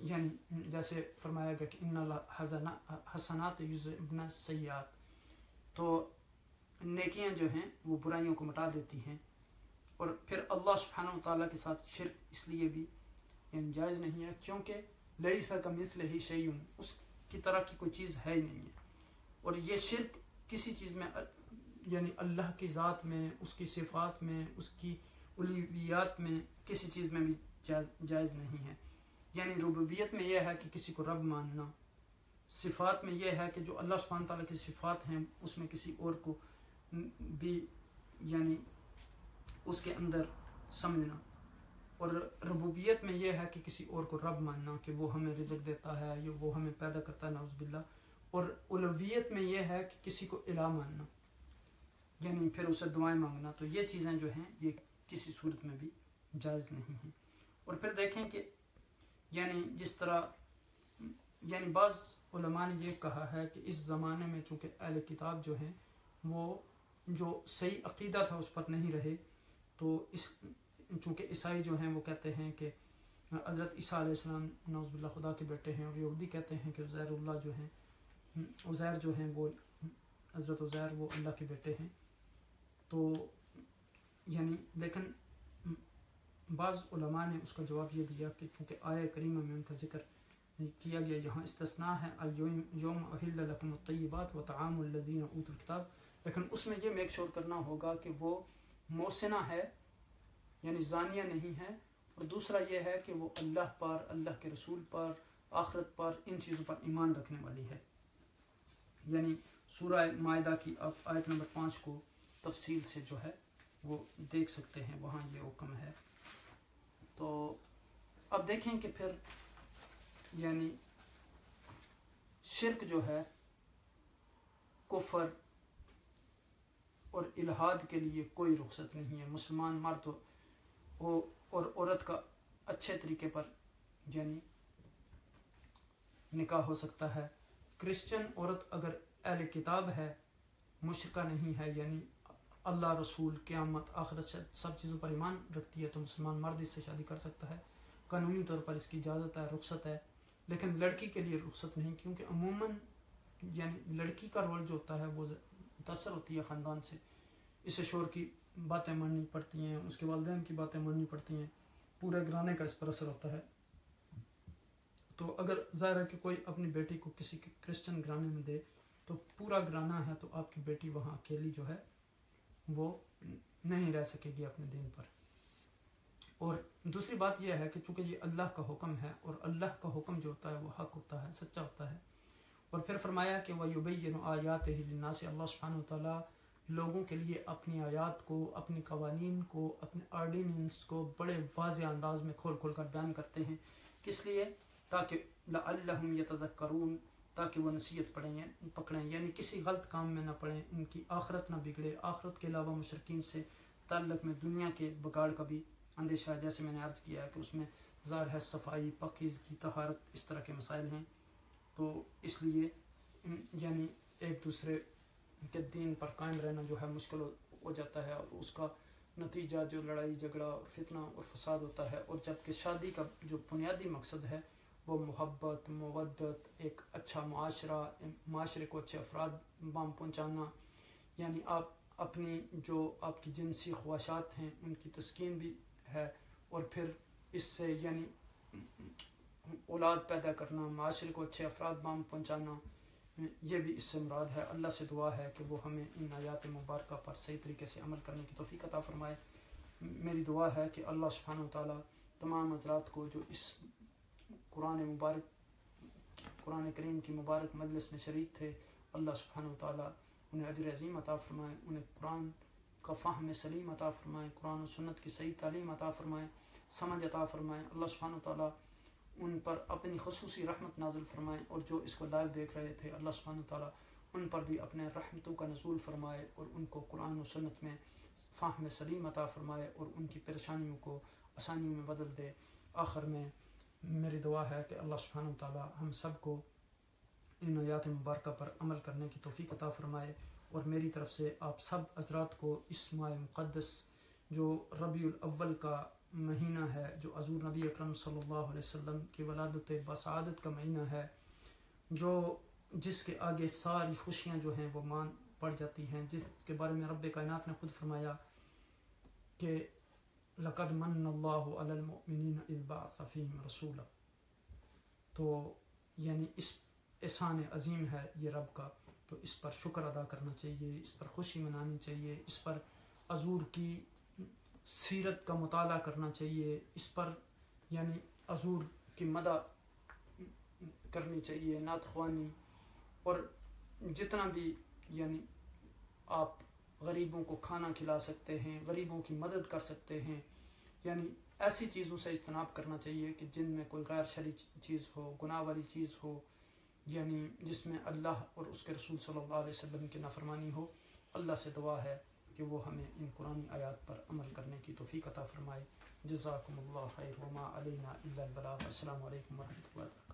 یعنی جیسے فرمایا گیا کہ ان الحسنات یذہبن السیئات، تو نیکیاں جو ہیں وہ برائیوں کو مٹا دیتی ہیں۔ اور پھر اللہ سبحانہ تعالیٰ کے ساتھ شرک اس لیے بھی یعنی جائز نہیں ہے کیونکہ لیس کمثلہ شیء، اس کی طرح کی کوئی چیز ہے ہی نہیں ہے۔ اور یہ شرک کسی چیز میں یعنی اللہ کی ذات میں، اس کی صفات میں، اس کی الوہیات میں، کسی چیز میں بھی جائز نہیں ہے۔ یعنی ربوبیت میں یہ ہے کہ کسی کو رب ماننا، صفات میں یہ ہے کہ جو اللہ سبحانہ تعالیٰ کی صفات ہیں اس میں کسی اور کو بھی یعنی اس کے اندر سمجھنا، اور ربوبیت میں یہ ہے کہ کسی اور کو رب ماننا کہ وہ ہمیں رزق دیتا ہے یا وہ ہمیں پیدا کرتا ہے، نعوذ باللہ۔ اور الوہیت میں یہ ہے کہ کسی کو الہ ماننا، یعنی پھر اسے دعائیں مانگنا۔ تو یہ چیزیں جو ہیں یہ کسی صورت میں بھی جائز نہیں ہیں۔ اور پھر دیکھیں کہ یعنی جس طرح یعنی بعض علماء نے یہ کہا ہے کہ اس زمانے میں چونکہ اہل کتاب جو ہیں وہ جو صحیح عقیدہ تھا اس پر نہیں رہے، تو اس چونکہ عیسائی جو ہیں وہ کہتے ہیں کہ حضرت عیسیٰ علیہ السلام نعوذ باللہ خدا کے بیٹے ہیں، اور یہودی کہتے ہیں کہ عزیر اللہ جو ہیں، عزیر جو ہیں وہ حضرت عزیر وہ اللہ کے بیٹے ہیں۔ تو یعنی لیکن بعض علماء نے اس کا جواب یہ دیا کہ چونکہ آیہ کریمہ میں ان کا ذکر کیا گیا، یہاں استثناء ہے اليوم احل لکم الطیبات وطعام الذین اوتوا الکتاب، لیکن اس میں یہ میک شور کرنا ہوگا کہ وہ محسنہ ہے یعنی زانیہ نہیں ہے، اور دوسرا یہ ہے کہ وہ اللہ پر، اللہ کے رسول پر، آخرت پر، ان چیزوں پر ایمان رکھنے والی ہے۔ یعنی سورہ مائدہ کی آپ آیت نمبر 5 کو تفصیل سے جو ہے وہ دیکھ سکتے ہیں، وہاں یہ حکم ہے۔ تو اب دیکھیں کہ پھر یعنی شرک جو ہے کفر اور الحاد کے لیے کوئی رخصت نہیں ہے۔ مسلمان مرد ہو اور عورت کا اچھے طریقے پر یعنی نکاح ہو سکتا ہے۔ کرسچن عورت اگر اہل کتاب ہے، مشرکہ نہیں ہے، یعنی اللہ، رسول، قیامت، آخرت سے سب چیزوں پر ایمان رکھتی ہے، تو مسلمان مرد اس سے شادی کر سکتا ہے۔ قانونی طور پر اس کی اجازت ہے، رخصت ہے، لیکن لڑکی کے لیے رخصت نہیں، کیونکہ عموماً یعنی لڑکی کا رول جو ہوتا ہے وہ متاثر ہوتی ہے خاندان سے، اسے شوہر کی باتیں ماننی پڑتی ہیں، اس کے والدین کی باتیں ماننی پڑتی ہیں، پورے گھرانے کا اس پر اثر ہوتا ہے۔ تو اگر ظاہر ہے کہ کوئی اپنی بیٹی کو کسی کرسچن گھرانے میں دے تو پورا گھرانہ ہے، تو آپ کی بیٹی وہاں اکیلی جو ہے وہ نہیں رہ سکے گی اپنے دین پر۔ اور دوسری بات یہ ہے کہ چونکہ یہ اللہ کا حکم ہے، اور اللہ کا حکم جو ہوتا ہے وہ حق ہوتا ہے، سچا ہوتا ہے۔ اور پھر فرمایا کہ وَيُبَيِّنُ آيَاتِهِ لِلنَّاسِ، اللہ سبحانہ وتعالیٰ لوگوں کے لیے اپنی آیات کو، اپنی قوانین کو، اپنے آرڈیننس کو بڑے واضح انداز میں کھول کھول کر بیان کرتے ہیں۔ کس لیے؟ تاکہ لعلہم یتذکرون، تاکہ وہ نصیحت پکڑیں، یعنی کسی غلط کام میں نہ پڑیں، ان کی آخرت نہ بگڑے، آخرت کے علاوہ مشرکین سے تعلق میں دنیا کے بگاڑ کا بھی اندیشہ ہے، جیسے میں نے عرض کیا ہے کہ اس میں ظاہر ہے صفائی، پاکیزگی، طہارت، اس طرح کے مسائل ہیں۔ تو اس لیے یعنی ایک دوسرے کے دین پر قائم رہنا جو ہے مشکل ہو جاتا ہے، اور اس کا نتیجہ جو لڑائی جھگڑا اور فتنہ اور فساد ہوتا ہے۔ اور جبکہ شادی کا جو بنیادی مقصد ہے وہ محبت، مودت، ایک اچھا معاشرہ، معاشرے کو اچھے افراد بام پہنچانا، یعنی آپ اپنی جو آپ کی جنسی خواہشات ہیں ان کی تسکین بھی ہے، اور پھر اس سے یعنی اولاد پیدا کرنا، معاشرے کو اچھے افراد بام پہنچانا، یہ بھی اس سے مراد ہے۔ اللہ سے دعا ہے کہ وہ ہمیں ان آیات مبارکہ پر صحیح طریقے سے عمل کرنے کی توفیق عطا فرمائے۔ میری دعا ہے کہ اللہ سبحانہ وتعالی تمام حضرات کو جو اس قرآن کریم کی مبارک مجلس میں شریک تھے، اللہ سبحانہ وتعالی انہیں اجر عظیم عطا فرمائے، انہیں قرآن کا فہم سلیم عطا فرمائے، قرآن و سنت کی صحیح تعلیم عطا فرمائے، سمجھ عطا فرمائے۔ اللہ سبحانہ وتعالی ان پر اپنی خصوصی رحمت نازل فرمائے، اور جو اس کو لائیو دیکھ رہے تھے اللہ سبحانہ وتعالی ان پر بھی اپنے رحمتوں کا نزول فرمائے، اور ان کو قرآن و سنت میں فہم سلیم عطا فرمائے، اور ان کی پریشانیوں کو آسانیوں میں بدل دے۔ آخر میں میری دعا ہے کہ اللہ سبحانہ وتعالی ہم سب کو ان آیات مبارکہ پر عمل کرنے کی توفیق عطا فرمائے، اور میری طرف سے آپ سب حضرات کو اس ماہ مقدس جو ربیع الاول کا مہینہ ہے، جو حضور نبی اکرم صلی اللہ علیہ وسلم کی ولادت بسعادت کا مہینہ ہے، جس کے آگے ساری خوشیاں جو ہیں وہ مان پڑ جاتی ہیں، جس کے بارے میں رب کائنات نے خود فرمایا کہ لقد من اللہ علی المؤمنین اذ بعث فیہم رسولا، تو یعنی اس احسان عظیم ہے یہ رب کا، تو اس پر شکر ادا کرنا چاہیے، اس پر خوشی منانی چاہیے، اس پر حضور کی سیرت کا مطالعہ کرنا چاہیے، اس پر یعنی حضور کی مدح کرنی چاہیے، نعت خوانی، اور جتنا بھی یعنی آپ غریبوں کو کھانا کھلا سکتے ہیں، غریبوں کی مدد کر سکتے ہیں، یعنی ایسی چیزوں سے اجتناب کرنا چاہیے کہ جن میں کوئی غیر شرعی چیز ہو، گناہ والی چیز ہو، یعنی جس میں اللہ اور اس کے رسول صلی اللہ علیہ وسلم کی نافرمانی ہو۔ اللہ سے دعا ہے کہ وہ ہمیں ان قرآنی آیات پر عمل کرنے کی توفیق عطا فرمائے۔ جزاکم اللہ خیر وما علینا الا البلاغ۔ السلام علیکم ورحمۃ اللہ۔